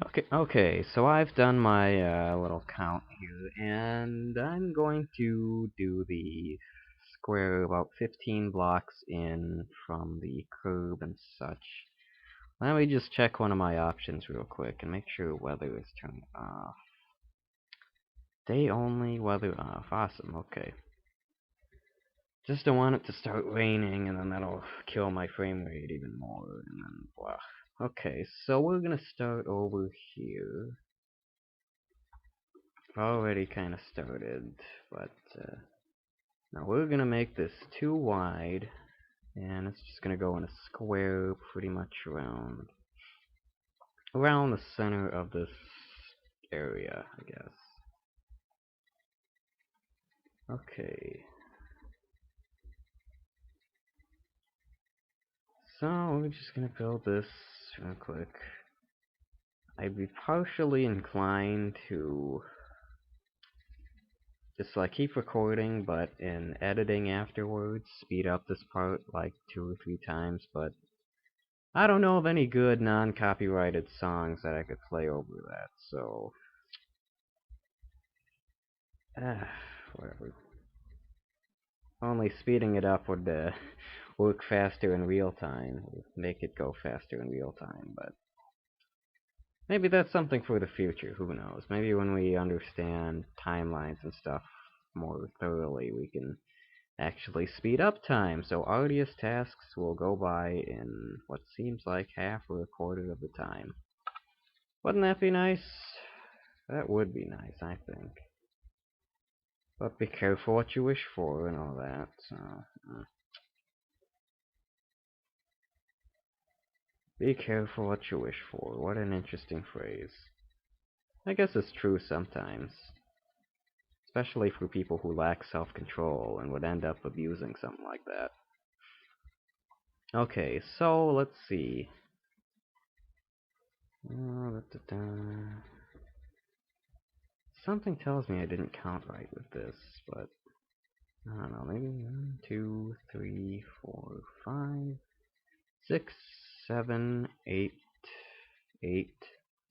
Okay, so I've done my little count here, and I'm going to do the square about 15 blocks in from the curb and such. Let me just check one of my options real quick and make sure weather is turned off. Day only, weather off. Awesome, okay. Just don't want it to start raining, and then that'll kill my frame rate even more, and then blah. Okay, so we're gonna start over here. Already kind of started, but now we're gonna make this too wide, and it's just gonna go in a square pretty much around the center of this area, I guess. Okay, so we're just gonna build this real quick. I'd be partially inclined to just like keep recording, but in editing afterwards, speed up this part like 2 or 3 times, but I don't know of any good non-copyrighted songs that I could play over that, so whatever. Only speeding it up would work faster in real time, make it go faster in real time, but maybe that's something for the future, who knows. Maybe when we understand timelines and stuff more thoroughly, we can actually speed up time, so arduous tasks will go by in what seems like half or a quarter of the time. Wouldn't that be nice? That would be nice, I think. But be careful what you wish for and all that, so... Be careful what you wish for. What an interesting phrase. I guess it's true sometimes. Especially for people who lack self-control and would end up abusing something like that. Okay, so let's see. Something tells me I didn't count right with this, but I don't know, maybe 1, 2, 3, 4, 5, 6, 7, 8, 8,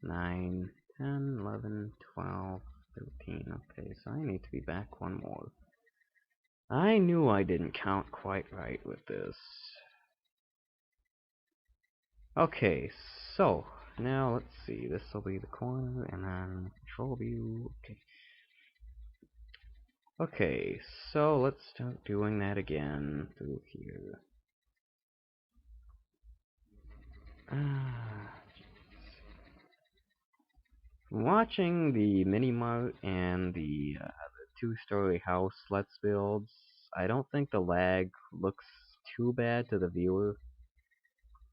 9, 10, 11, 12, 13. Okay, so I need to be back one more. I knew I didn't count quite right with this. Okay, so now let's see. This will be the corner, and then control view. Okay. Okay, so let's start doing that again through here. Watching the mini-mart and the two-story house let's builds, I don't think the lag looks too bad to the viewer,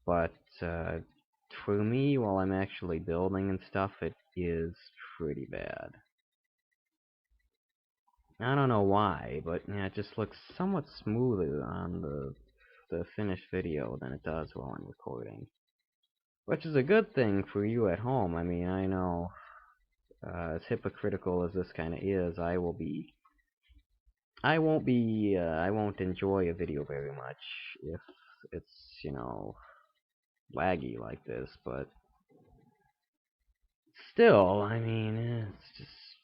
but for me, while I'm actually building and stuff, it is pretty bad. I don't know why, but yeah, it just looks somewhat smoother on the finished video than it does while I'm recording. Which is a good thing for you at home. I mean, I know, as hypocritical as this kind of is, I won't enjoy a video very much if it's, laggy like this, but still, I mean, it's just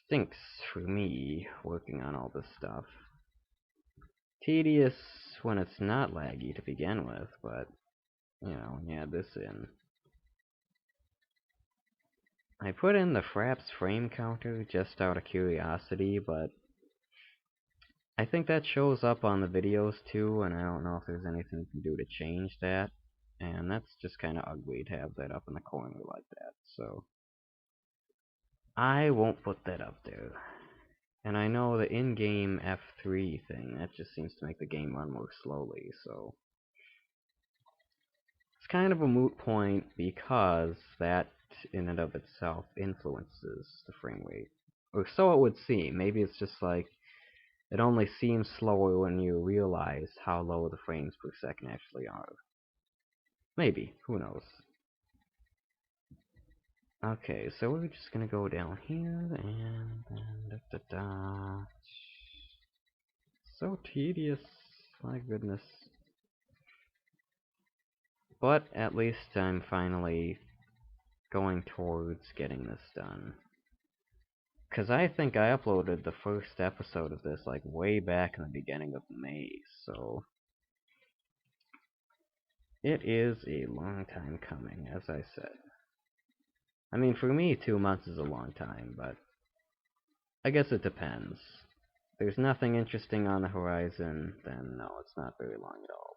stinks for me working on all this stuff. Tedious when it's not laggy to begin with, but, yeah, this in. I put in the Fraps frame counter just out of curiosity, but I think that shows up on the videos too, and I don't know if there's anything you can do to change that. And that's just kind of ugly to have that up in the corner like that, so I won't put that up there. And I know the in-game F3 thing, that just seems to make the game run more slowly, so it's kind of a moot point because that in and of itself influences the frame rate. Or so it would seem. Maybe it's just like it only seems slower when you realize how low the frames per second actually are. Maybe. Who knows? Okay, so we're just gonna go down here and da-da-da. So tedious. My goodness. But at least I'm finally going towards getting this done. Because I think I uploaded the first episode of this like way back in the beginning of May, so it is a long time coming, as I said. I mean, for me, 2 months is a long time, but I guess it depends. If there's nothing interesting on the horizon, then no, it's not very long at all.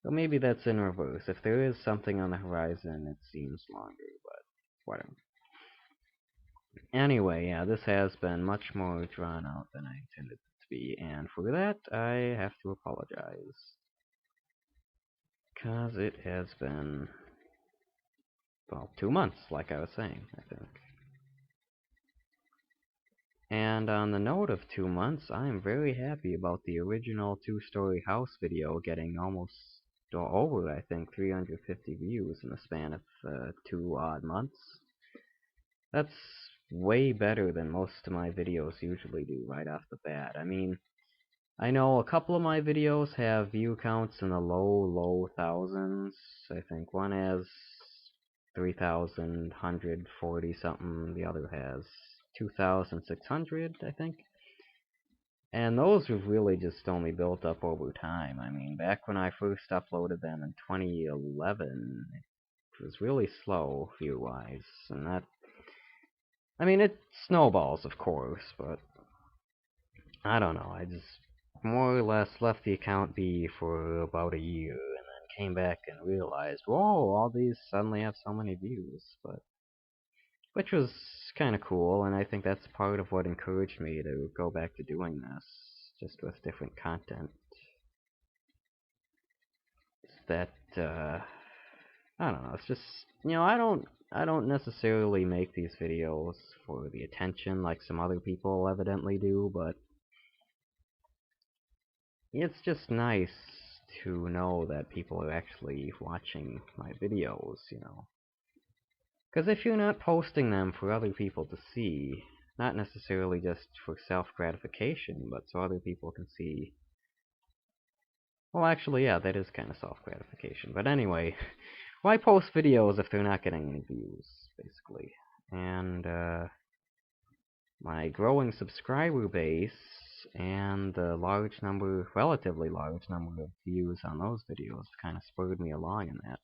But maybe that's in reverse. If there is something on the horizon, it seems longer, but whatever. Anyway, yeah, this has been much more drawn out than I intended it to be, and for that, I have to apologize. Because it has been, well, 2 months, like I was saying, I think. And on the note of 2 months, I am very happy about the original 2-story house video getting almost over, I think, 350 views in the span of 2 odd months. That's way better than most of my videos usually do right off the bat. I mean, I know a couple of my videos have view counts in the low thousands. I think one has 3,140 something, the other has 2,600, I think. And those have really just only built up over time. I mean, back when I first uploaded them in 2011, it was really slow view-wise, and that, I mean, it snowballs, of course, but I don't know, I just more or less left the account be for about a year, and then came back and realized, whoa, all these suddenly have so many views, but which was kind of cool, and I think that's part of what encouraged me to go back to doing this, just with different content. It's that, I don't know, it's just, I don't necessarily make these videos for the attention like some other people evidently do, but it's just nice to know that people are actually watching my videos, Because if you're not posting them for other people to see, not necessarily just for self-gratification, but so other people can see... Well, actually, yeah, that is kind of self-gratification. But anyway, why post videos if they're not getting any views, basically? And, my growing subscriber base and the relatively large number of views on those videos kind of spurred me along in that.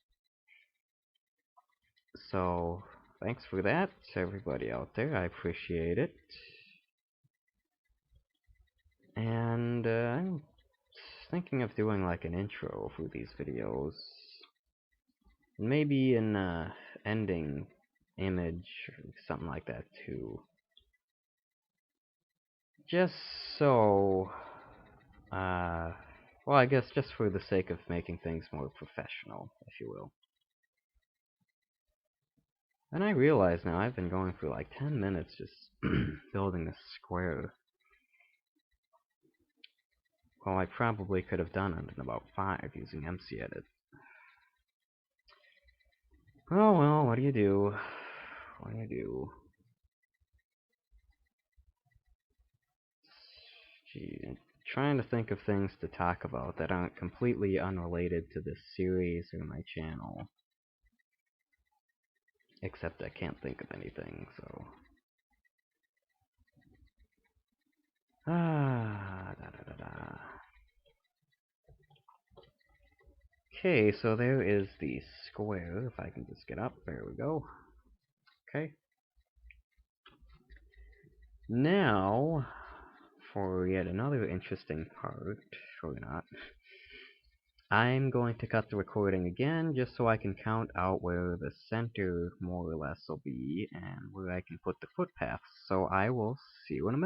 So, thanks for that, everybody out there. I appreciate it. And I'm thinking of doing like an intro for these videos. Maybe an ending image or something like that too. Just so, well, I guess just for the sake of making things more professional, if you will. And I realize now I've been going for like 10 minutes just building this square. Well, I probably could have done it in about 5 using MCEdit. Oh well, what do you do? What do you do? Gee, I'm trying to think of things to talk about that aren't completely unrelated to this series or my channel. Except I can't think of anything, so... Da. Okay, so there is the square, if I can just get up, there we go. Okay. Now, for yet another interesting part, or not, I'm going to cut the recording again, just so I can count out where the center, more or less, will be, and where I can put the footpaths. So I will see you in a minute.